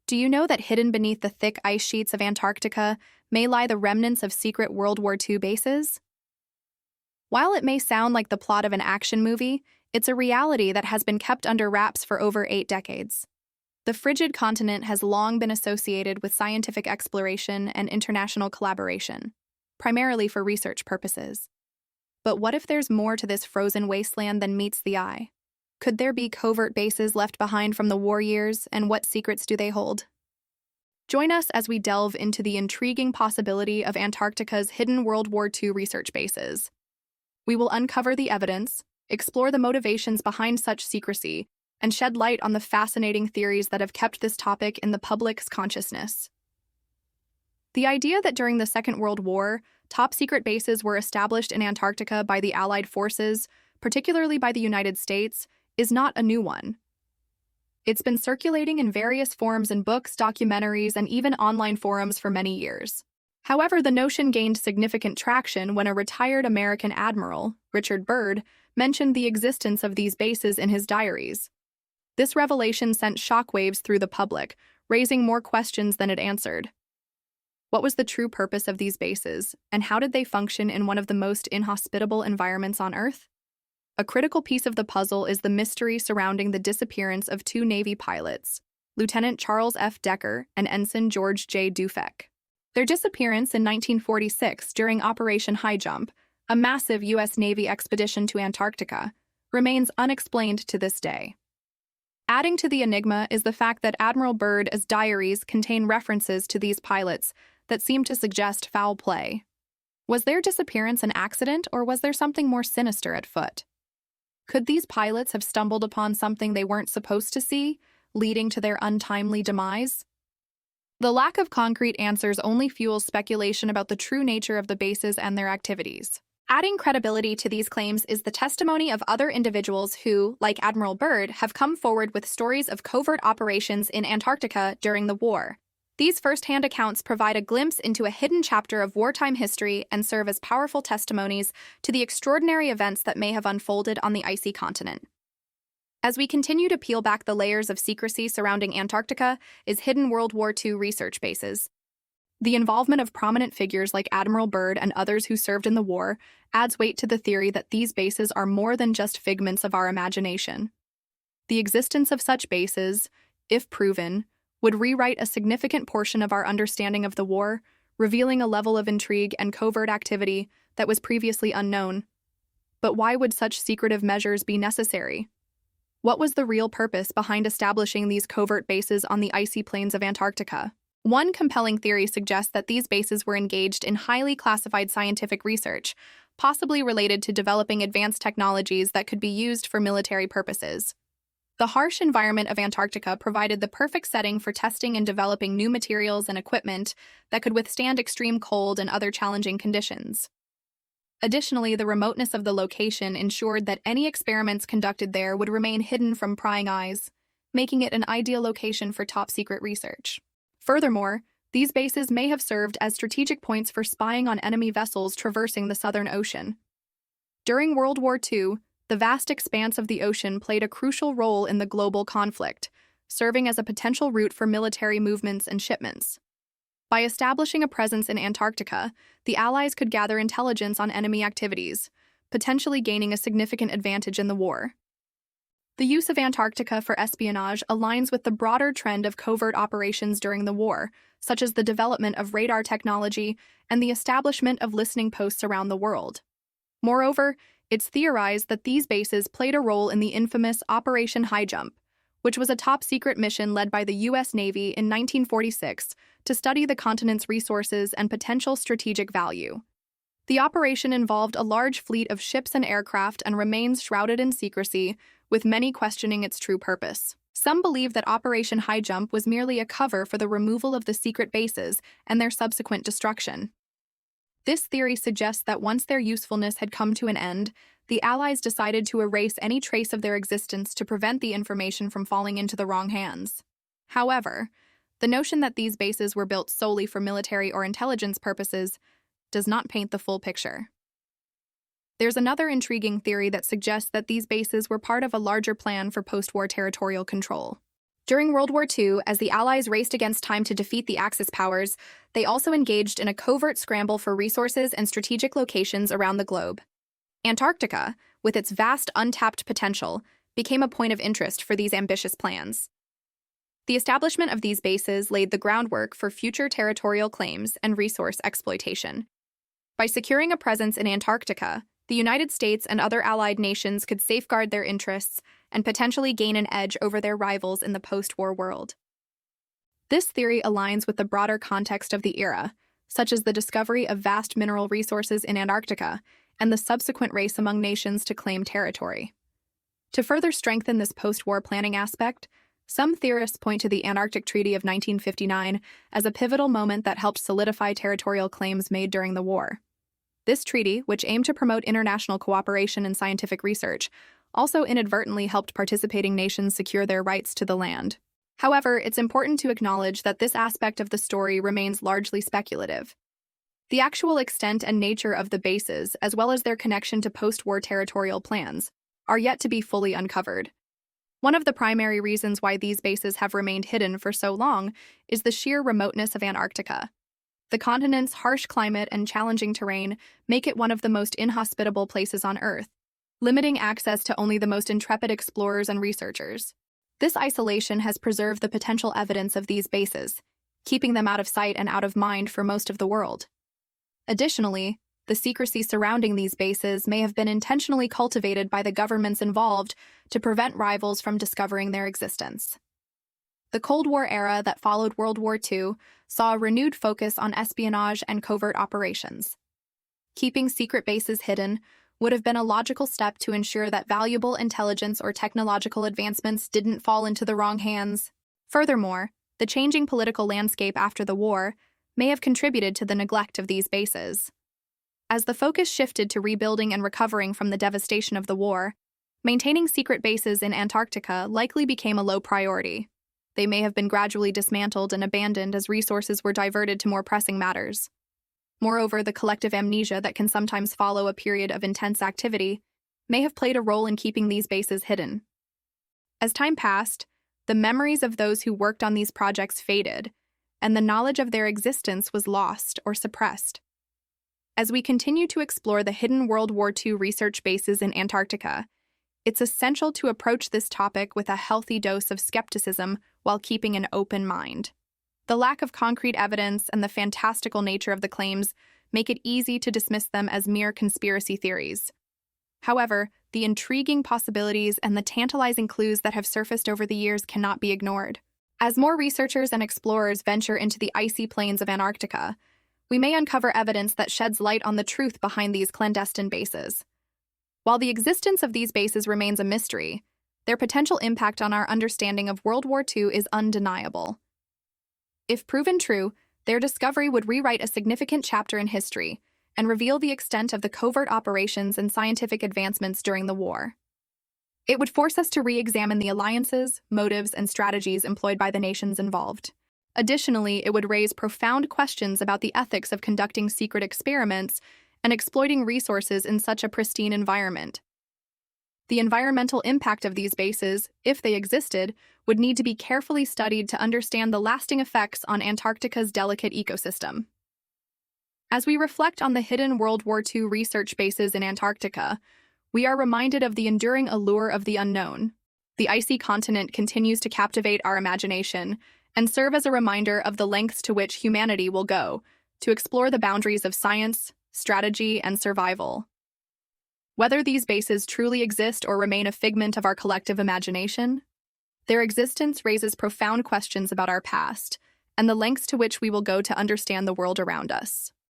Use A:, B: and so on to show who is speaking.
A: Do you know that hidden beneath the thick ice sheets of Antarctica may lie the remnants of secret World War II bases? While it may sound like the plot of an action movie, it's a reality that has been kept under wraps for over 8 decades. The frigid continent has long been associated with scientific exploration and international collaboration, primarily for research purposes. But what if there's more to this frozen wasteland than meets the eye? Could there be covert bases left behind from the war years, and what secrets do they hold? Join us as we delve into the intriguing possibility of Antarctica's hidden World War II research bases. We will uncover the evidence, explore the motivations behind such secrecy, and shed light on the fascinating theories that have kept this topic in the public's consciousness. The idea that during the Second World War, top-secret bases were established in Antarctica by the Allied forces, particularly by the United States, is not a new one. It's been circulating in various forms in books, documentaries, and even online forums for many years. However, the notion gained significant traction when a retired American admiral, Richard Byrd, mentioned the existence of these bases in his diaries. This revelation sent shockwaves through the public, raising more questions than it answered. What was the true purpose of these bases, and how did they function in one of the most inhospitable environments on Earth? A critical piece of the puzzle is the mystery surrounding the disappearance of 2 Navy pilots, Lieutenant Charles F. Decker and Ensign George J. Dufek. Their disappearance in 1946 during Operation High Jump, a massive U.S. Navy expedition to Antarctica, remains unexplained to this day. Adding to the enigma is the fact that Admiral Byrd's diaries contain references to these pilots that seem to suggest foul play. Was their disappearance an accident, or was there something more sinister at foot? Could these pilots have stumbled upon something they weren't supposed to see, leading to their untimely demise? The lack of concrete answers only fuels speculation about the true nature of the bases and their activities. Adding credibility to these claims is the testimony of other individuals who, like Admiral Byrd, have come forward with stories of covert operations in Antarctica during the war. These first-hand accounts provide a glimpse into a hidden chapter of wartime history and serve as powerful testimonies to the extraordinary events that may have unfolded on the icy continent. As we continue to peel back the layers of secrecy surrounding Antarctica is hidden World War II research bases. The involvement of prominent figures like Admiral Byrd and others who served in the war adds weight to the theory that these bases are more than just figments of our imagination. The existence of such bases, if proven, would rewrite a significant portion of our understanding of the war, revealing a level of intrigue and covert activity that was previously unknown. But why would such secretive measures be necessary? What was the real purpose behind establishing these covert bases on the icy plains of Antarctica? One compelling theory suggests that these bases were engaged in highly classified scientific research, possibly related to developing advanced technologies that could be used for military purposes. The harsh environment of Antarctica provided the perfect setting for testing and developing new materials and equipment that could withstand extreme cold and other challenging conditions. Additionally, the remoteness of the location ensured that any experiments conducted there would remain hidden from prying eyes, making it an ideal location for top-secret research. Furthermore, these bases may have served as strategic points for spying on enemy vessels traversing the Southern Ocean. During World War II, the vast expanse of the ocean played a crucial role in the global conflict, serving as a potential route for military movements and shipments. By establishing a presence in Antarctica, the Allies could gather intelligence on enemy activities, potentially gaining a significant advantage in the war. The use of Antarctica for espionage aligns with the broader trend of covert operations during the war, such as the development of radar technology and the establishment of listening posts around the world. Moreover, it's theorized that these bases played a role in the infamous Operation High Jump, which was a top-secret mission led by the U.S. Navy in 1946 to study the continent's resources and potential strategic value. The operation involved a large fleet of ships and aircraft and remains shrouded in secrecy, with many questioning its true purpose. Some believe that Operation High Jump was merely a cover for the removal of the secret bases and their subsequent destruction. This theory suggests that once their usefulness had come to an end, the Allies decided to erase any trace of their existence to prevent the information from falling into the wrong hands. However, the notion that these bases were built solely for military or intelligence purposes does not paint the full picture. There's another intriguing theory that suggests that these bases were part of a larger plan for post-war territorial control. During World War II, as the Allies raced against time to defeat the Axis powers, they also engaged in a covert scramble for resources and strategic locations around the globe. Antarctica, with its vast untapped potential, became a point of interest for these ambitious plans. The establishment of these bases laid the groundwork for future territorial claims and resource exploitation. By securing a presence in Antarctica, the United States and other allied nations could safeguard their interests and potentially gain an edge over their rivals in the post-war world. This theory aligns with the broader context of the era, such as the discovery of vast mineral resources in Antarctica and the subsequent race among nations to claim territory. To further strengthen this post-war planning aspect, some theorists point to the Antarctic Treaty of 1959 as a pivotal moment that helped solidify territorial claims made during the war. This treaty, which aimed to promote international cooperation in scientific research, also inadvertently helped participating nations secure their rights to the land. However, it's important to acknowledge that this aspect of the story remains largely speculative. The actual extent and nature of the bases, as well as their connection to post-war territorial plans, are yet to be fully uncovered. One of the primary reasons why these bases have remained hidden for so long is the sheer remoteness of Antarctica. The continent's harsh climate and challenging terrain make it one of the most inhospitable places on Earth, limiting access to only the most intrepid explorers and researchers. This isolation has preserved the potential evidence of these bases, keeping them out of sight and out of mind for most of the world. Additionally, the secrecy surrounding these bases may have been intentionally cultivated by the governments involved to prevent rivals from discovering their existence. The Cold War era that followed World War II saw a renewed focus on espionage and covert operations. Keeping secret bases hidden would have been a logical step to ensure that valuable intelligence or technological advancements didn't fall into the wrong hands. Furthermore, the changing political landscape after the war may have contributed to the neglect of these bases. As the focus shifted to rebuilding and recovering from the devastation of the war, maintaining secret bases in Antarctica likely became a low priority. They may have been gradually dismantled and abandoned as resources were diverted to more pressing matters. Moreover, the collective amnesia that can sometimes follow a period of intense activity may have played a role in keeping these bases hidden. As time passed, the memories of those who worked on these projects faded, and the knowledge of their existence was lost or suppressed. As we continue to explore the hidden World War II research bases in Antarctica, it's essential to approach this topic with a healthy dose of skepticism while keeping an open mind. The lack of concrete evidence and the fantastical nature of the claims make it easy to dismiss them as mere conspiracy theories. However, the intriguing possibilities and the tantalizing clues that have surfaced over the years cannot be ignored. As more researchers and explorers venture into the icy plains of Antarctica, we may uncover evidence that sheds light on the truth behind these clandestine bases. While the existence of these bases remains a mystery, their potential impact on our understanding of World War II is undeniable. If proven true, their discovery would rewrite a significant chapter in history and reveal the extent of the covert operations and scientific advancements during the war. It would force us to re-examine the alliances, motives, and strategies employed by the nations involved. Additionally, it would raise profound questions about the ethics of conducting secret experiments and exploiting resources in such a pristine environment. The environmental impact of these bases, if they existed, would need to be carefully studied to understand the lasting effects on Antarctica's delicate ecosystem. As we reflect on the hidden World War II research bases in Antarctica, we are reminded of the enduring allure of the unknown. The icy continent continues to captivate our imagination and serve as a reminder of the lengths to which humanity will go to explore the boundaries of science, strategy, and survival. Whether these bases truly exist or remain a figment of our collective imagination, their existence raises profound questions about our past and the lengths to which we will go to understand the world around us.